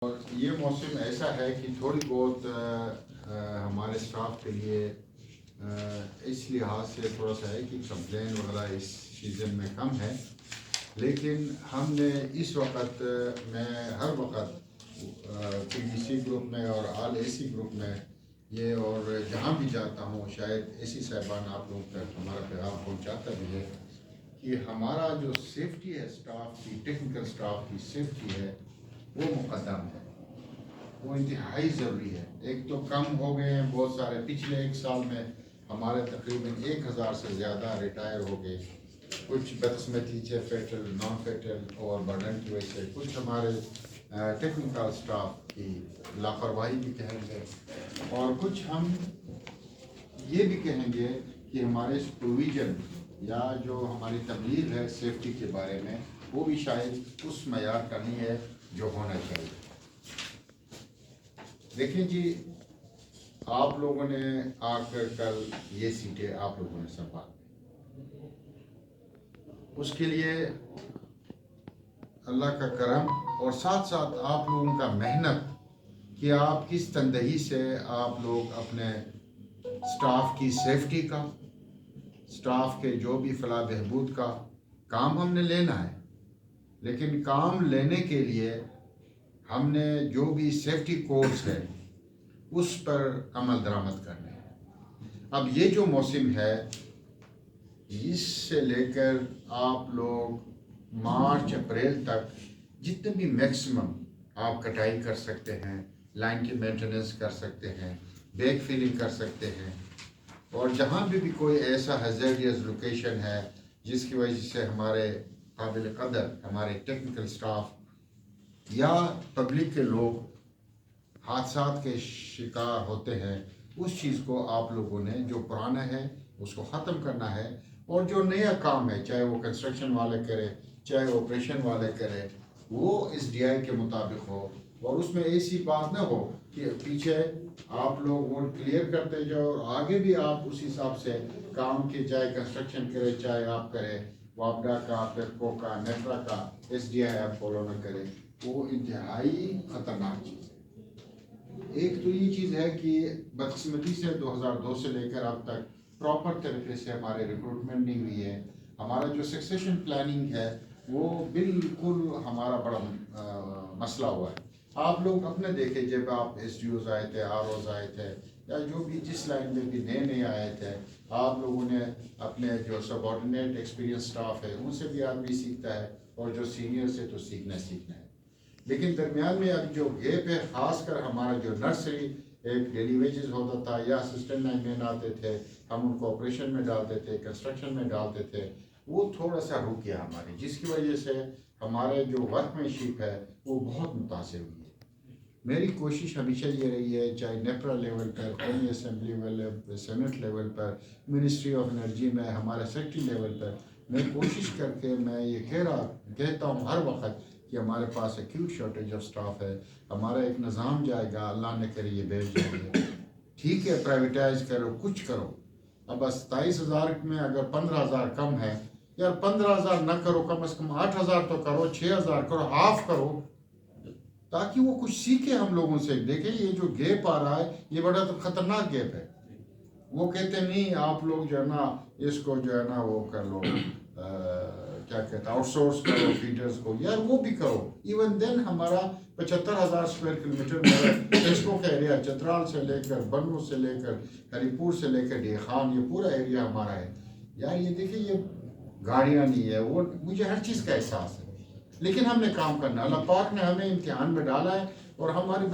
اور یہ موسم ایسا ہے کہ تھوڑی بہت ہمارے اسٹاف کے لیے اس لحاظ سے تھوڑا سا ہے کہ کمپلین وغیرہ اس سیزن میں کم ہے، لیکن ہم نے اس وقت میں ہر وقت پی ڈی سی گروپ میں اور آل اے سی گروپ میں یہ اور جہاں بھی جاتا ہوں شاید اے سی صاحبان آپ لوگوں تک ہمارا پیغام پہنچاتا بھی ہے کہ ہمارا جو سیفٹی ہے اسٹاف کی، ٹیکنیکل اسٹاف کی سیفٹی ہے وہ مقدم ہے، وہ انتہائی ضروری ہے۔ ایک تو کم ہو گئے ہیں بہت سارے، پچھلے ایک سال میں ہمارے تقریباً 1000 سے زیادہ ریٹائر ہو گئے، کچھ بدقسمتی سے فیٹل، نان فیٹل اور برڈن کی وجہ سے، کچھ ہمارے ٹیکنیکل اسٹاف کی لاپرواہی بھی کہیں گے، اور کچھ ہم یہ بھی کہیں گے کہ ہمارے سپرویژن یا جو ہماری تبلیغ ہے سیفٹی کے بارے میں وہ بھی شاید اس معیار کا نہیں ہے جو ہونا چاہیے۔ دیکھیں جی، آپ لوگوں نے آ کر کل یہ سیٹیں آپ لوگوں نے سنبھالی، اس کے لیے اللہ کا کرم اور ساتھ ساتھ آپ لوگوں کا محنت کہ آپ کس تندہی سے آپ لوگ اپنے سٹاف کی سیفٹی کا، سٹاف کے جو بھی فلاح بہبود کا کام ہم نے لینا ہے، لیکن کام لینے کے لیے ہم نے جو بھی سیفٹی کورس ہے اس پر عمل درآمد کرنے ہیں۔ اب یہ جو موسم ہے اس سے لے کر آپ لوگ مارچ اپریل تک جتنے بھی میکسیمم آپ کٹائی کر سکتے ہیں، لائن کی مینٹیننس کر سکتے ہیں، بیک فیلنگ کر سکتے ہیں، اور جہاں بھی کوئی ایسا ہیزارڈیس لوکیشن ہے جس کی وجہ سے ہمارے قابل قدر ہمارے ٹیکنیکل سٹاف یا پبلک کے لوگ حادثات کے شکار ہوتے ہیں، اس چیز کو آپ لوگوں نے جو پرانا ہے اس کو ختم کرنا ہے، اور جو نیا کام ہے چاہے وہ کنسٹرکشن والے کرے چاہے آپریشن والے کرے وہ اس ڈی آئی کے مطابق ہو، اور اس میں ایسی بات نہ ہو کہ پیچھے آپ لوگ وہ کلیئر کرتے جاؤ اور آگے بھی آپ اس حساب سے کام کی، چاہے کنسٹرکشن کرے چاہے آپ کرے واپڈا کا، پیپکو کا، نیٹرا کا، ایس ڈی آئی آپ فالو نہ کرے، وہ انتہائی خطرناک چیز ہے۔ ایک تو یہ چیز ہے کہ بدقسمتی سے 2002 سے لے کر اب تک پراپر طریقے سے ہمارے ریکروٹمنٹ نہیں ہوئی ہے، ہمارا جو سکسیشن پلاننگ ہے وہ بالکل ہمارا بڑا مسئلہ ہوا ہے۔ آپ لوگ اپنے دیکھیں جب آپ ایس ڈی اوز آئے تھے، آر اوز آئے تھے، یا جو بھی جس لائن میں بھی نئے آئے تھے، آپ لوگوں نے اپنے جو سب آرڈینیٹ ایکسپیرینس سٹاف ہے ان سے بھی آدمی سیکھتا ہے، اور جو سینئر سے تو سیکھنا ہے، لیکن درمیان میں اب جو گیپ ہے، خاص کر ہمارا جو نرسری ایک ڈیلی ویجز ہوتا تھا یا اسسٹنٹ لائن مین آتے تھے، ہم ان کو آپریشن میں ڈالتے تھے، کنسٹرکشن میں ڈالتے تھے، وہ تھوڑا سا رک گیا ہمارے، جس کی وجہ سے ہمارے جو ورک مین شپ ہے وہ بہت متاثر ہوئی ہے۔ میری کوشش ہمیشہ یہ رہی ہے، چاہے نیپرا لیول پر، قومی اسمبلی لیول، سینٹ لیول پر، منسٹری آف انرجی میں، ہمارے سیکٹری لیول پر، میں کوشش کر کے میں یہ کہتا ہوں ہر وقت کہ ہمارے پاس ایکیوٹ شارٹیج آف سٹاف ہے، ہمارا ایک نظام جائے گا، اللہ نے کرے یہ بیچ جائیں گے، ٹھیک ہے پرائیویٹائز کرو، کچھ کرو، اب 27,000 میں اگر 15,000 کم ہے، یار 15,000 نہ کرو، کم از کم 8,000 تو کرو، 6,000 کرو، ہاف کرو، تاکہ وہ کچھ سیکھے ہم لوگوں سے۔ دیکھیں یہ جو گیپ آ رہا ہے یہ بڑا خطرناک گیپ ہے، وہ کہتے نہیں آپ لوگ جو ہے نا اس کو جو ہے نا وہ کر لو، کیا کہتا ہے، آؤٹ سورس کرو فیڈرز کو، یار وہ بھی کرو، ایون دین ہمارا 75,000 اسکوائر کلومیٹر میں فیسبو کا ایریا، چترال سے لے کر بنو سے لے کر ہری پور سے لے کر ڈی خان، یہ پورا ایریا ہمارا ہے، یار یہ دیکھیں یہ گاڑیاں نہیں ہے، وہ مجھے ہر چیز کا احساس ہے، لیکن ہم نے کام کرنا، اللہ پاک نے ہمیں امتحان میں ڈالا ہے، اور ہماری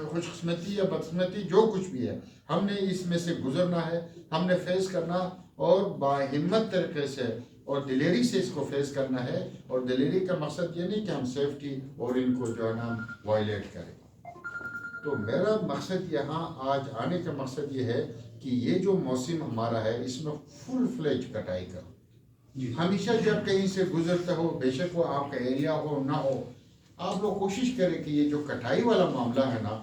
خوش قسمتی یا بدقسمتی جو کچھ بھی ہے ہم نے اس میں سے گزرنا ہے، ہم نے فیس کرنا، اور باہمت طریقے سے اور دلیری سے اس کو فیس کرنا ہے، اور دلیری کا مقصد یہ نہیں کہ ہم سیفٹی اور ان کو جو ہے نا وائلیٹ کریں۔ تو میرا مقصد یہاں آج آنے کا مقصد یہ ہے کہ یہ جو موسم ہمارا ہے اس میں فل فلیج کٹائی کرو، ہمیشہ جب کہیں سے گزرتے ہو، بے شک وہ آپ کا ایریا ہو نہ ہو، آپ لوگ کوشش کریں کہ یہ جو کٹائی والا معاملہ ہے نا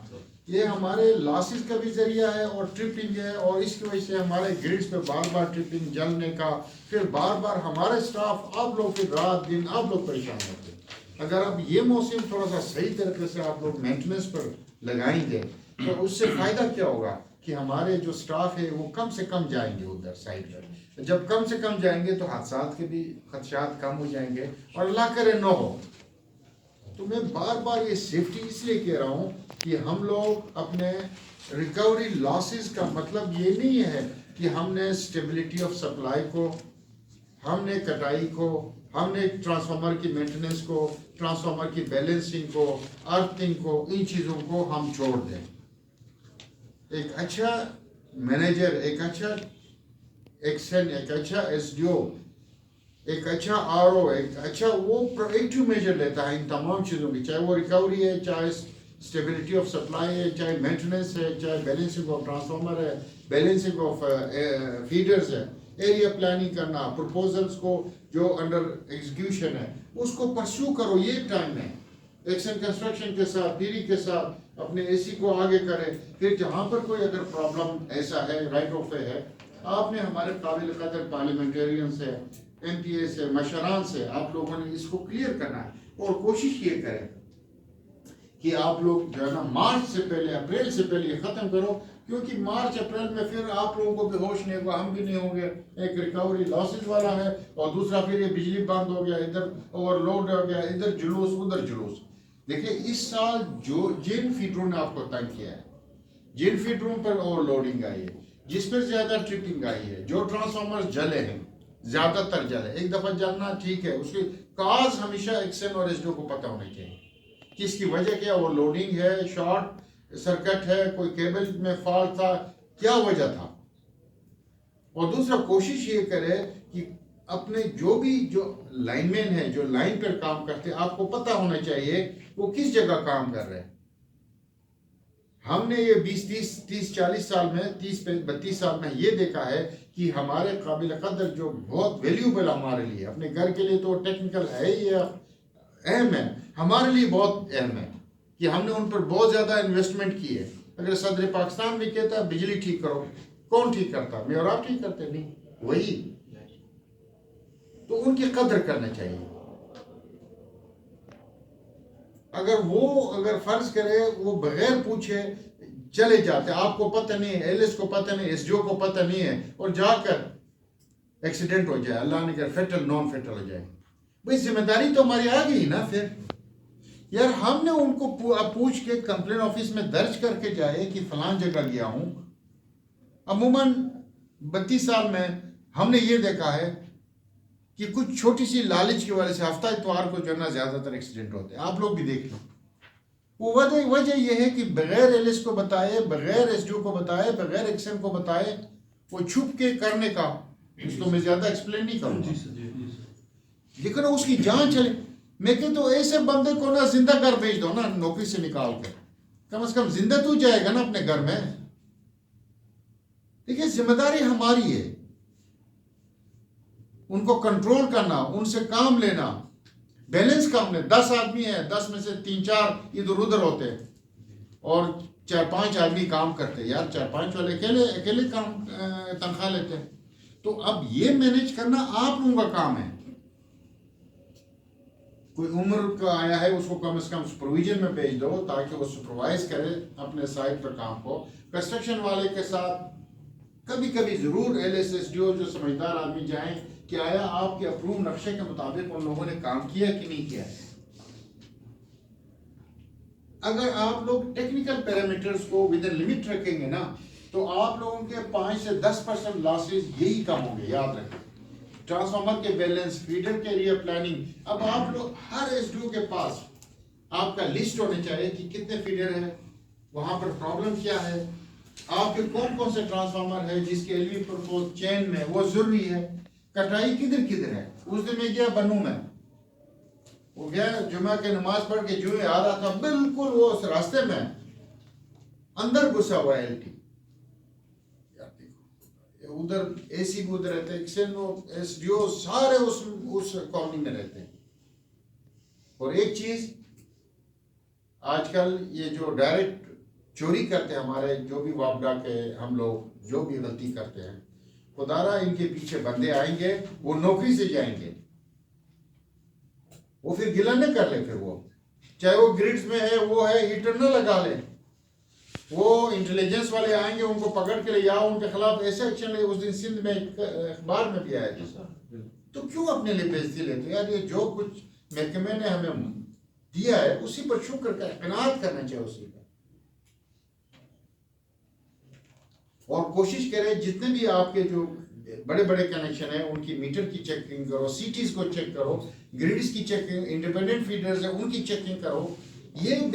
یہ ہمارے لاسز کا بھی ذریعہ ہے اور ٹرپنگ ہے، اور اس کی وجہ سے ہمارے گریڈز پہ بار بار ٹرپنگ جلنے کا، پھر بار بار ہمارے سٹاف آپ لوگ پھر رات دن آپ لوگ پریشان ہوتے ہیں۔ اگر آپ یہ موسم تھوڑا سا صحیح طریقے سے آپ لوگ مینٹیننس پر لگائیں گے تو اس سے فائدہ کیا ہوگا کہ ہمارے جو سٹاف ہے وہ کم سے کم جائیں گے ادھر سائڈ پر. جب کم سے کم جائیں گے تو حادثات کے بھی خدشات کم ہو جائیں گے, اور اللہ کرے نہ ہو. تو میں بار بار یہ سیفٹی اس لیے کہہ رہا ہوں کہ ہم لوگ اپنے ریکوری لاسز کا مطلب یہ نہیں ہے کہ ہم نے اسٹیبلٹی آف سپلائی کو, ہم نے کٹائی کو, ہم نے ٹرانسفارمر کی مینٹیننس کو, ٹرانسفارمر کی بیلنسنگ کو, ارتھنگ کو, ان چیزوں کو ہم چھوڑ دیں. ایک اچھا مینیجر, ایک اچھا ایکسن, ایک اچھا ایس ڈی او, ایک اچھا آر او, ایک اچھا وہ پرویکٹیو میجر لیتا ہے ان تمام چیزوں کی, چاہے وہ ریکوری ہے, چاہے اسٹیبلٹی آف سپلائی ہے, چاہے مینٹیننس ہے, چاہے بیلنسنگ آف ٹرانسفارمر ہے, بیلنسنگ آف فیڈرز ہے, ایریا پلاننگ کرنا, پروپوزلز کو جو انڈر ایگزیکیوشن ہے اس کو پرسو کرو. یہ ٹائم ہے ایکشن کنسٹرکشن کے ساتھ, پیری کے ساتھ اپنے اے سی کو آگے کرے. پھر جہاں پر کوئی اگر پرابلم ایسا ہے, رائٹ آف وے ہے, آپ نے ہمارے قابل قدر پارلیمنٹیرین سے, ایم پی اے سے, مشران سے آپ لوگوں نے اس کو کلیئر کرنا ہے. اور کوشش یہ کریں کہ آپ لوگ جو ہے نا مارچ سے پہلے, اپریل سے پہلے یہ ختم کرو, کیونکہ مارچ اپریل میں پھر آپ لوگوں کو بھی ہوش نہیں ہوگا, ہم بھی نہیں ہوں گے. ایک ریکوری لاسز والا ہے, اور دوسرا پھر یہ بجلی بند ہو گیا, ادھر اوور لوڈ ہو گیا, ادھر جلوس ادھر جلوس. دیکھیں اس سال جو جن فیڈروں نے آپ کو تنگ کیا ہے, جن فیڈروں پر اوور لوڈنگ آئی ہے, جس پر زیادہ ٹرپنگ آئی ہے, جو ٹرانسفارمر جلے ہیں, زیادہ تر جلے, ایک دفعہ جلنا ٹھیک ہے, اس کی کاز ہمیشہ ایکسن اور ایس ڈی او کو پتہ ہونی چاہیے. کس کی وجہ کیا, وہ لوڈنگ ہے, شارٹ سرکٹ ہے, کوئی کیبل میں فالٹ تھا, کیا وجہ تھا. اور دوسرا کوشش یہ کرے کہ اپنے جو بھی جو لائن مین ہے, جو لائن پر کام کرتے ہیں, آپ کو پتہ ہونا چاہیے وہ کس جگہ کام کر رہے ہیں. ہم نے یہ 30-40 سال میں, 30-32 سال میں یہ دیکھا ہے کہ ہمارے قابل قدر جو بہت ویلیوبل ہمارے لیے, اپنے گھر کے لیے تو ٹیکنیکل ہے ہی, اہم ہے, ہمارے لیے بہت اہم ہے کہ ہم نے ان پر بہت زیادہ انویسٹمنٹ کی ہے. اگر صدر پاکستان بھی کہتا ہے بجلی ٹھیک کرو, کون ٹھیک کرتا, میں اور آپ ٹھیک کرتے نہیں, وہی. تو ان کی قدر کرنا چاہیے. اگر فرض کرے وہ بغیر پوچھے چلے جاتے, آپ کو پتہ نہیں ہے, ایل ایس کو پتہ نہیں, ایس ڈی او کو پتہ نہیں ہے, اور جا کر ایکسیڈنٹ ہو جائے, اللہ نے کہا فیٹل نان فیٹل ہو جائے, بھئی ذمہ داری تو ہماری آ گئی نا. پھر یار ہم نے ان کو پوچھ کے کمپلین آفس میں درج کر کے جائے کہ فلان جگہ گیا ہوں. عموماً 32 سال میں ہم نے یہ دیکھا ہے کہ کچھ چھوٹی سی لالچ کی وجہ سے ہفتہ اتوار کو جو ہے نا زیادہ تر ایکسیڈنٹ ہوتے ہیں. آپ لوگ بھی دیکھ لو. وہ وجہ یہ ہے کہ بغیر ایل ایس کو بتائے, بغیر ایس ڈی او کو بتائے, بغیر ایکسن کو بتائے, وہ چھپ کے کرنے کا, اس کو میں زیادہ ایکسپلین نہیں کروں گا, لیکن اس کی جان چلے. میں کہ تو ایسے بندے کو نا زندہ گھر بھیج دو نا, نوکری سے نکال کے, کم از کم زندہ تو جائے گا نا اپنے گھر میں. دیکھیے ذمہ داری ہماری ہے, ان کو کنٹرول کرنا, ان سے کام لینا, بیلنس کام لیں. 10 آدمی ہیں, 10 میں سے 3-4 ادھر ادھر ہوتے ہیں, اور 4-5 آدمی کام کرتے. یار 4-5 والے اکیلے کام تنخواہ لیتے ہیں. تو اب یہ مینیج کرنا آپ لوگوں کا کام ہے. کوئی عمر کا آیا ہے, اس کو کم از کم سپرویژن میں بھیج دو تاکہ وہ سپروائز کرے اپنے سائٹ پر کام کو. کنسٹرکشن والے کے ساتھ کبھی کبھی ضرور L S S D O جو سمجھدار آدمی جائیں کہ آیا آپ کے اپروو نقشے کے مطابق ان لوگوں نے کام کیا کہ نہیں کیا ہے. اگر آپ لوگ ٹیکنیکل پیرامیٹرز کو ود ان لمٹ رکھیں گے نا, تو آپ لوگوں کے 5 سے 10% لاسز یہی کم ہوں گے. یاد رکھیں, ٹرانسفارمر کے بیلنس, فیڈر کے ایریا پلاننگ. اب آپ لوگ ہر ایس ڈی او کے پاس آپ کا لسٹ ہونے چاہیے کہ کتنے فیڈر ہیں, وہاں پر پرابلم کیا ہے, آپ کے کون سے ٹرانسفارمر ہے جس کے ایل وی پرپوز چین میں وہ ضروری ہے, کٹائی کدھر ہے. اس دن میں گیا بنو میں, وہ گیا جمعہ کے نماز پڑھ کے جو آ رہا تھا, بالکل وہ اس راستے میں اندر گھسا ہوا ایل ٹی. ادھر اے سی بھی ادھر رہتے ہیں, ایس ڈی او سارے اس کالونی میں رہتے ہیں. اور ایک چیز آج کل یہ جو ڈائریکٹ چوری کرتے ہیں ہمارے جو بھی وابڈا کے ہم لوگ جو بھی غلطی کرتے ہیں, خدا را ان کے پیچھے بندے آئیں گے, وہ نوکری سے جائیں گے. وہ پھر گلا نہ کر لے، پھر وہ چاہے وہ گریڈز میں ہے، وہ ہے، ہیٹر نہ لگا لے، وہ انٹیلیجنس والے آئیں گے ان کو پکڑ کے لے آؤ، ان کے خلاف ایسے ایکشن لے۔ اس دن سندھ میں اخبار میں بھی آیا تھا۔ تو کیوں اپنے لیے بےزتی لیتے؟ یار یہ جو کچھ محکمے نے ہمیں دیا ہے اسی پر شکر کا قناعت کرنا چاہیے اسی پر، اور کوشش کرے جتنے بھی آپ کے جو بڑے بڑے کنیکشن ہیں ان کی میٹر کی چیکنگ کرو، سٹیز کو چیک کرو، گریڈز کی چیکنگ، انڈیپینڈنٹ فیڈرز ہیں ان کی چیکنگ کرو۔ یہ